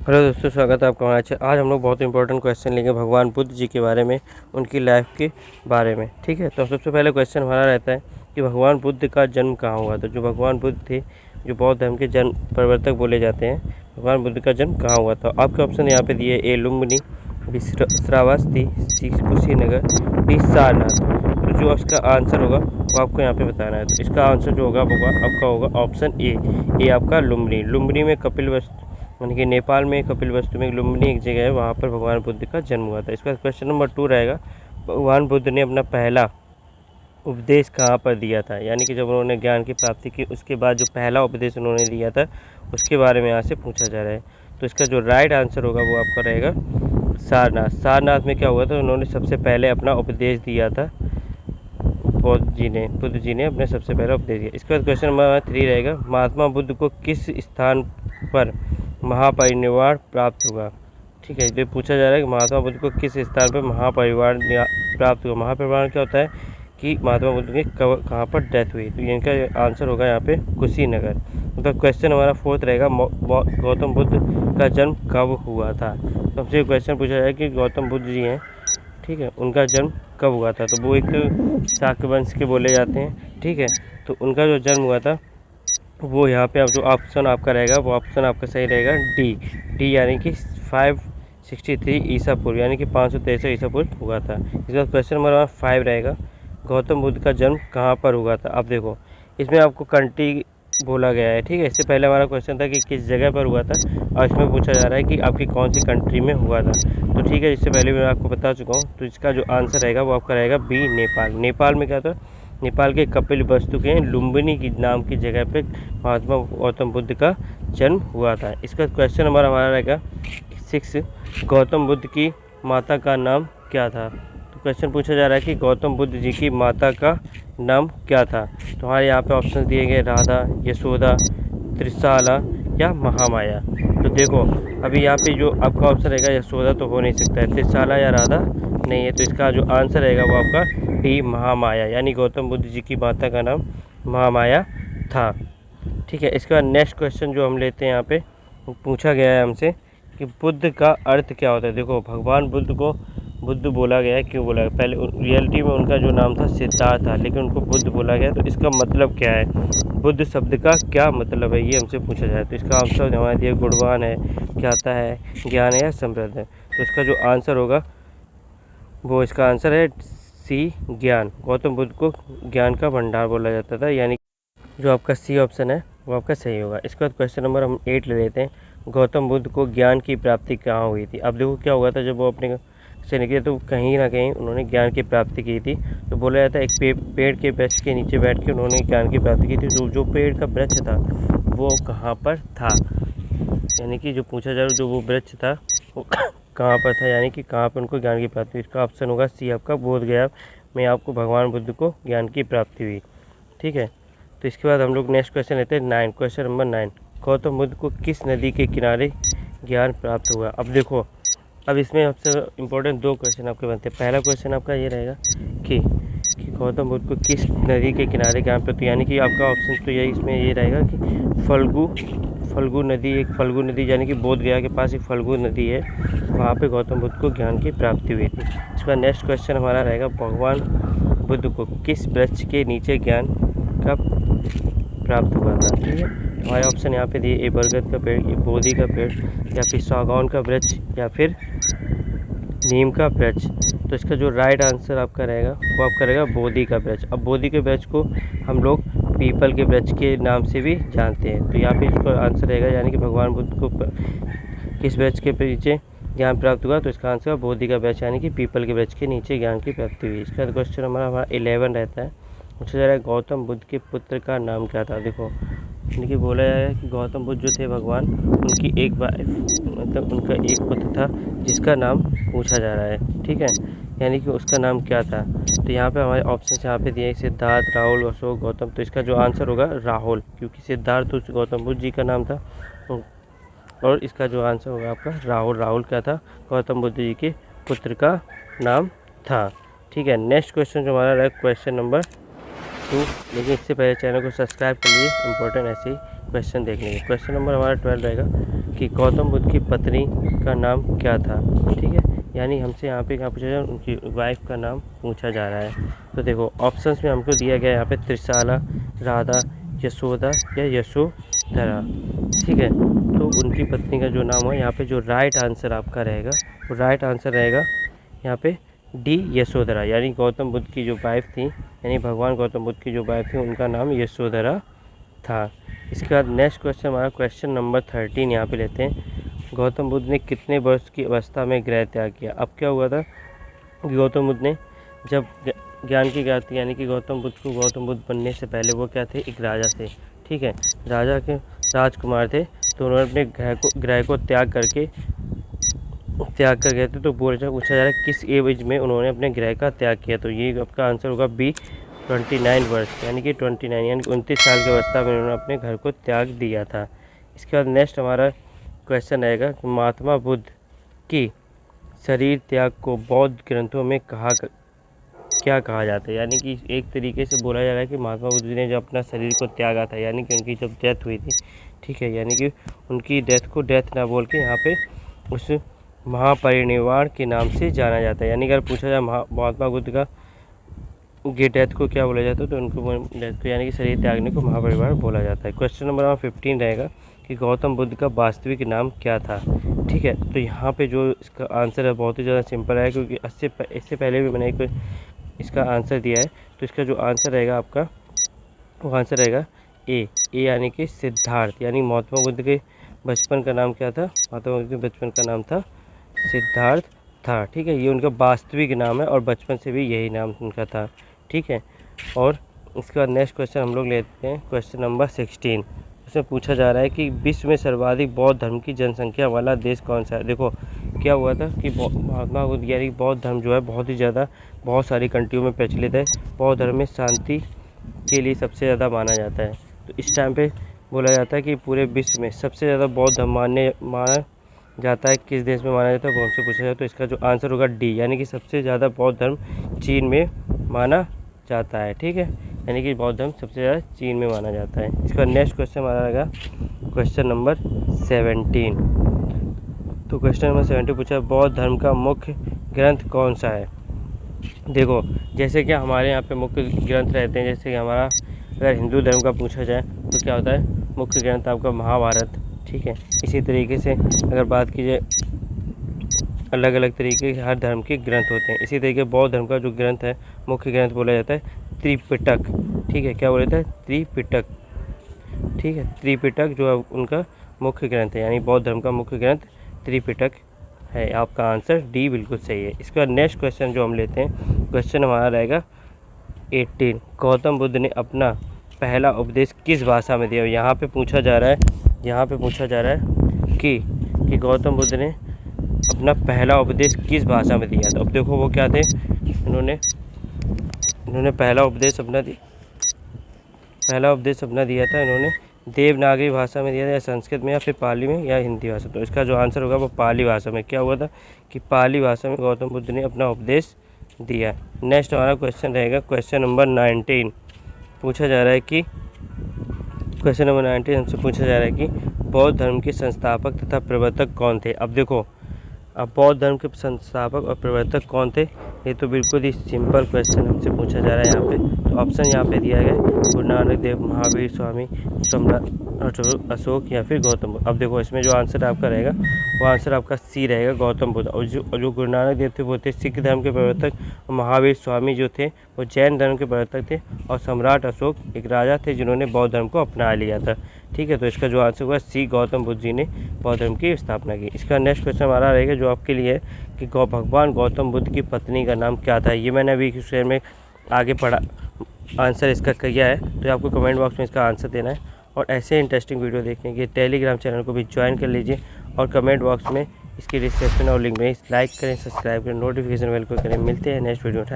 Hello दोस्तों, स्वागत है आपका हमारे चैनल। आज हम लोग बहुत इंपॉर्टेंट क्वेश्चन लेंगे भगवान बुद्ध जी के बारे में, उनकी लाइफ के बारे में। ठीक है, तो सबसे पहले क्वेश्चन हमारा रहता है कि भगवान बुद्ध का जन्म कहाँ हुआ था। जो भगवान बुद्ध थे, जो बौद्ध धर्म के जन्म प्रवर्तक बोले जाते हैं, भगवान बुद्ध का जन्म कहाँ हुआ था। आपके ऑप्शन यहाँ पे दिए: ए लुम्बिनी, बी श्रावस्ती, सी कुशीनगर, डी सारनाथ। तो जो इसका आंसर होगा वो आपको यहाँ पे बताना है। तो इसका आंसर जो होगा वो आपका होगा ऑप्शन ए आपका लुम्बिनी। लुम्बिनी में कपिलवस्तु यानी कि नेपाल में कपिलवस्तु में लुम्बिनी एक जगह है, वहाँ पर भगवान बुद्ध का जन्म हुआ था। इसका क्वेश्चन नंबर 2 रहेगा, भगवान बुद्ध ने अपना पहला उपदेश कहाँ पर दिया था। यानी कि जब उन्होंने ज्ञान की प्राप्ति की उसके बाद जो पहला उपदेश उन्होंने दिया था उसके बारे में यहाँ से पूछा जा रहा है। तो इसका जो राइट आंसर होगा वो आपका रहेगा सारनाथ। सारनाथ में क्या हुआ था, उन्होंने सबसे पहले अपना उपदेश दिया था। बुद्ध जी ने अपने सबसे पहला उपदेश दिया। इसके बाद क्वेश्चन नंबर 3 रहेगा, महात्मा बुद्ध को किस स्थान पर महापरिनिर्वाण प्राप्त हुआ। ठीक है, ये पूछा जा रहा है कि महात्मा बुद्ध को किस स्थान पर महापरिनिर्वाण प्राप्त हुआ। महापरिनिर्वाण क्या होता है कि महात्मा बुद्ध की कहाँ पर डेथ हुई। तो इनका आंसर होगा यहाँ पे कुशीनगर। मतलब क्वेश्चन हमारा 4 रहेगा, गौतम बुद्ध का जन्म कब हुआ था। तो हमसे क्वेश्चन पूछा जाए कि गौतम बुद्ध जी हैं, ठीक है, उनका जन्म कब हुआ था। तो वो एक शाक्य वंश के बोले जाते हैं। ठीक है, तो उनका जो जन्म हुआ था वो यहाँ पे अब जो ऑप्शन आपका रहेगा वो ऑप्शन आपका सही रहेगा डी यानी कि 563 ईसा पूर्व यानी कि 563 ईसा पूर्व हुआ था। इसका क्वेश्चन नंबर 5 रहेगा, गौतम बुद्ध का जन्म कहाँ पर हुआ था। अब देखो इसमें आपको कंट्री बोला गया है। ठीक है, इससे पहले हमारा क्वेश्चन था कि किस जगह पर हुआ था, और इसमें पूछा जा रहा है कि आपकी कौन सी कंट्री में हुआ था। तो ठीक है, इससे पहले मैं आपको बता चुका हूँ। तो इसका जो आंसर रहेगा वो आपका रहेगा बी नेपाल। नेपाल में क्या था, नेपाल के कपिलवस्तु के लुम्बिनी की नाम की जगह पे महात्मा गौतम बुद्ध का जन्म हुआ था। इसका क्वेश्चन नंबर हमारा रहेगा 6, गौतम बुद्ध की माता का नाम क्या था। तो क्वेश्चन पूछा जा रहा है कि गौतम बुद्ध जी की माता का नाम क्या था। तो हमारे यहाँ पे ऑप्शन दिए गए राधा, यशोदा, त्रिशाला या महामाया। तो देखो अभी यहाँ पे जो आपका ऑप्शन रहेगा यशोदा तो हो नहीं सकता है, त्रिशाला या राधा नहीं है। तो इसका जो आंसर रहेगा वो आपका डी महामाया, यानी गौतम बुद्ध जी की माता का नाम महामाया था। ठीक है, इसके बाद नेक्स्ट क्वेश्चन जो हम लेते हैं यहाँ पे पूछा गया है हमसे कि बुद्ध का अर्थ क्या होता है। देखो भगवान बुद्ध को बुद्ध बोला गया है, क्यों बोला गया। पहले रियलिटी में उनका जो नाम था सिद्धार्थ था, लेकिन उनको बुद्ध बोला गया। तो इसका मतलब क्या है, बुद्ध शब्द का क्या मतलब है, ये हमसे पूछा जाए। तो इसका आंसर हमारे दिए गुणवान है, ज्ञाता है, ज्ञान है या समृद्ध है। तो इसका जो आंसर होगा वो इसका आंसर है सी ज्ञान। गौतम बुद्ध को ज्ञान का भंडार बोला जाता था, यानी जो आपका सी ऑप्शन है वो आपका सही होगा। इसके बाद क्वेश्चन नंबर हम 8 ले लेते हैं, गौतम बुद्ध को ज्ञान की प्राप्ति कहाँ हुई थी। अब देखो क्या हुआ था, जब वो अपने से निकले तो कहीं ना कहीं उन्होंने ज्ञान की प्राप्ति की थी। तो बोला जाता है एक पेड़ के वृक्ष के नीचे बैठ के उन्होंने ज्ञान की प्राप्ति की थी। जो पेड़ का वृक्ष था वो कहाँ पर था, यानी कि जो पूछा जा रहा जो वो वृक्ष था वो कहाँ पर था, यानी कि कहाँ पर उनको ज्ञान की प्राप्ति। इसका ऑप्शन होगा सी आपका बोध गया में आपको भगवान बुद्ध को ज्ञान की प्राप्ति हुई। ठीक है, तो इसके बाद हम लोग नेक्स्ट क्वेश्चन लेते हैं 9, क्वेश्चन नंबर 9, गौतम बुद्ध को किस नदी के किनारे ज्ञान प्राप्त हुआ। अब देखो अब इसमें सबसे इम्पोर्टेंट 2 क्वेश्चन आपके बनते हैं। पहला क्वेश्चन आपका ये रहेगा कि गौतम बुद्ध को किस नदी के किनारे ज्ञान प्राप्त, यानी कि आपका ऑप्शन तो यही इसमें ये रहेगा कि फल्गु नदी, एक फल्गु नदी यानी कि बोध गया के पास एक फल्गु नदी है, वहाँ पे गौतम बुद्ध को ज्ञान की प्राप्ति हुई थी। इसका नेक्स्ट क्वेश्चन हमारा रहेगा, भगवान बुद्ध को किस वृक्ष के नीचे ज्ञान का प्राप्त हुआ था। ठीक है, हमारे ऑप्शन यहाँ पे दिए ए बरगद का पेड़, ए बोधि का पेड़, या फिर सागौन का वृक्ष, या फिर नीम का वृक्ष। तो इसका जो राइट आंसर आपका रहेगा वो आपका रहेगा बोधि का वृक्ष। अब बोधि के वृक्ष को हम लोग पीपल के वृक्ष के नाम से भी जानते हैं। तो यहाँ पे इसका आंसर रहेगा, यानी कि भगवान बुद्ध को किस वृक्ष के नीचे ज्ञान प्राप्त हुआ। तो इसका आंसर बोधि का वृक्ष, यानी कि पीपल के वृक्ष के नीचे ज्ञान की प्राप्ति हुई। इसका क्वेश्चन हमारा 11 रहता है, पूछा जा रहा है गौतम बुद्ध के पुत्र का नाम क्या था। देखो इनकी बोला जा रहा है कि गौतम बुद्ध जो थे भगवान, उनकी एक वाइफ मतलब उनका एक पुत्र था जिसका नाम पूछा जा रहा है। ठीक है, यानी कि उसका नाम क्या था। तो यहाँ पे हमारे ऑप्शन यहाँ पे दिए सिद्धार्थ, राहुल, अशोक, गौतम। तो इसका जो आंसर होगा राहुल, क्योंकि सिद्धार्थ तो गौतम बुद्ध जी का नाम था, और इसका जो आंसर होगा आपका राहुल। राहुल क्या था, गौतम बुद्ध जी के पुत्र का नाम था। ठीक है, नेक्स्ट क्वेश्चन जो हमारा रहेगा क्वेश्चन नंबर 2, लेकिन इससे पहले चैनल को सब्सक्राइब कर लीजिए इंपॉर्टेंट ऐसे ही क्वेश्चन देखने के। क्वेश्चन नंबर हमारा 12 रहेगा, कि गौतम बुद्ध की पत्नी का नाम क्या था। ठीक है, यानी हमसे यहाँ पे क्या पूछा जा रहा है, उनकी वाइफ का नाम पूछा जा रहा है। तो देखो ऑप्शंस में हमको दिया गया है यहाँ पे त्रिशाला, राधा, यशोदा या यशोधरा। ठीक है, तो उनकी पत्नी का जो नाम है यहाँ पे जो राइट आंसर आपका रहेगा वो राइट आंसर रहेगा यहाँ पे डी, यशोधरा। यानी गौतम बुद्ध की जो वाइफ थी, यानी भगवान गौतम बुद्ध की जो वाइफ थी उनका नाम यशोधरा था। इसके बाद नेक्स्ट क्वेश्चन हमारा क्वेश्चन नंबर 13 यहाँ पे लेते हैं। गौतम बुद्ध ने कितने वर्ष की अवस्था में गृह त्याग किया। अब क्या हुआ था कि गौतम बुद्ध ने जब ज्ञान की ज्ञाति, यानी कि गौतम बुद्ध बनने से पहले वो क्या थे, एक राजा थे। ठीक है, राजा के राजकुमार थे, तो उन्होंने अपने गृह को त्याग कर गए थे। तो पूछा जा रहा है किस एज में उन्होंने अपने गृह का त्याग किया। तो ये आपका आंसर होगा बी, 29 वर्ष, यानी कि 29 साल की अवस्था में उन्होंने अपने घर को त्याग दिया था। इसके बाद नेक्स्ट हमारा क्वेश्चन रहेगा कि महात्मा बुद्ध की शरीर त्याग को बौद्ध ग्रंथों में क्या कहा जाता है। यानी कि एक तरीके से बोला जा रहा है कि महात्मा बुद्ध ने जब अपना शरीर को त्यागा था, यानी कि उनकी जब डेथ हुई थी, ठीक है, यानी कि उनकी डेथ को डेथ ना बोल के यहाँ पे उस महापरिनिर्वाण के नाम से जाना जाता है। यानी अगर पूछा जाए महात्मा बुद्ध का ये डेथ को क्या बोला जाता है, तो उनको डेथ को यानी कि शरीर त्यागने को महापरिनिर्वाण बोला जाता है। क्वेश्चन नंबर 15 रहेगा कि गौतम बुद्ध का वास्तविक नाम क्या था। ठीक है, तो यहाँ पे जो इसका आंसर है बहुत ही ज़्यादा सिंपल है, क्योंकि इससे पहले भी मैंने एक इसका आंसर दिया है। तो इसका जो आंसर रहेगा आपका वो आंसर रहेगा ए यानी कि सिद्धार्थ। यानी महात्मा बुद्ध के बचपन का नाम क्या था, महात्मा बुद्ध के बचपन का नाम था सिद्धार्थ था। ठीक है, ये उनका वास्तविक नाम है और बचपन से भी यही नाम उनका था। ठीक है, और इसके बाद नेक्स्ट क्वेश्चन हम लोग लेते हैं क्वेश्चन नंबर 16। उसमें पूछा जा रहा है कि विश्व में सर्वाधिक बौद्ध धर्म की जनसंख्या वाला देश कौन सा है। देखो क्या हुआ था कि महात्मा बुद्ध यानी बौद्ध धर्म जो है बहुत सारी कंट्रियों में प्रचलित है। बौद्ध धर्म में शांति के लिए सबसे ज़्यादा माना जाता है। तो इस टाइम पे बोला जाता है कि पूरे विश्व में सबसे ज़्यादा बौद्ध धर्म माना जाता है, किस देश में माना जाता है, वो हमसे पूछा जाए। तो इसका जो आंसर होगा डी, यानी कि सबसे ज़्यादा बौद्ध धर्म चीन में माना जाता है। ठीक है, यानी कि बौद्ध धर्म सबसे ज़्यादा चीन में माना जाता है। इसका नेक्स्ट क्वेश्चन हमारा रहेगा क्वेश्चन नंबर 17। तो क्वेश्चन नंबर 17 पूछा बौद्ध धर्म का मुख्य ग्रंथ कौन सा है। देखो जैसे कि हमारे यहाँ पे मुख्य ग्रंथ रहते हैं, जैसे कि हमारा अगर हिंदू धर्म का पूछा जाए तो क्या होता है, मुख्य ग्रंथ आपका महाभारत। ठीक है, इसी तरीके से अगर बात कीजिए अलग अलग तरीके के हर धर्म के ग्रंथ होते हैं। इसी तरीके बौद्ध धर्म का जो ग्रंथ है, मुख्य ग्रंथ बोला जाता है त्रिपिटक। ठीक है, क्या बोला जाता है, त्रिपिटक। ठीक है, त्रिपिटक जो है उनका मुख्य ग्रंथ है, यानी बौद्ध धर्म का मुख्य ग्रंथ त्रिपिटक है। आपका आंसर डी बिल्कुल सही है। इसके बाद नेक्स्ट क्वेश्चन जो हम लेते हैं, क्वेश्चन हमारा रहेगा 18। गौतम बुद्ध ने अपना पहला उपदेश किस भाषा में दिया। यहाँ पे पूछा जा रहा है कि गौतम बुद्ध ने अपना पहला उपदेश किस भाषा में दिया था। अब देखो वो क्या थे, इन्होंने पहला उपदेश अपना दिया था, इन्होंने देवनागरी भाषा में दिया था, या संस्कृत में, या फिर पाली में, या हिंदी भाषा। तो इसका जो आंसर होगा वो पाली भाषा में। क्या हुआ था कि पाली भाषा में गौतम बुद्ध ने अपना उपदेश दिया। नेक्स्ट हमारा क्वेश्चन रहेगा क्वेश्चन नंबर 19। पूछा जा रहा है कि क्वेश्चन नंबर 19 हमसे पूछा जा रहा है कि बौद्ध धर्म के संस्थापक तथा प्रवर्तक कौन थे। अब देखो अब बौद्ध धर्म के संस्थापक और प्रवर्तक कौन थे, ये तो बिल्कुल ही सिंपल क्वेश्चन हमसे पूछा जा रहा है यहाँ पे। तो ऑप्शन यहाँ पे दिया गया है गुरु नानक देव, महावीर स्वामी, सम्राट अशोक, या फिर गौतम बुद्ध। अब देखो इसमें जो आंसर आपका रहेगा वो आंसर आपका सी रहेगा, गौतम बुद्ध। और जो गुरु नानक देव थे वो थे सिख धर्म के प्रवर्तक, और महावीर स्वामी जो थे वो जैन धर्म के प्रवर्तक थे, और सम्राट अशोक एक राजा थे जिन्होंने बौद्ध धर्म को अपना लिया था। ठीक है, तो इसका जो आंसर हुआ सी, गौतम बुद्ध जी ने बौद्ध धर्म की स्थापना की। इसका नेक्स्ट क्वेश्चन हमारा रहेगा जो आपके लिए है कि भगवान गौतम बुद्ध की पत्नी का नाम क्या था। ये मैंने अभी शेयर में आगे पढ़ा, आंसर इसका किया है, तो आपको कमेंट बॉक्स में इसका आंसर देना है। और ऐसे इंटरेस्टिंग वीडियो देखने के टेलीग्राम चैनल को भी ज्वाइन कर लीजिए, और कमेंट बॉक्स में इसकी डिस्क्रिप्शन और लिंक में लाइक करें, सब्सक्राइब करें, नोटिफिकेशन बेल को करें। मिलते हैं नेक्स्ट वीडियो में।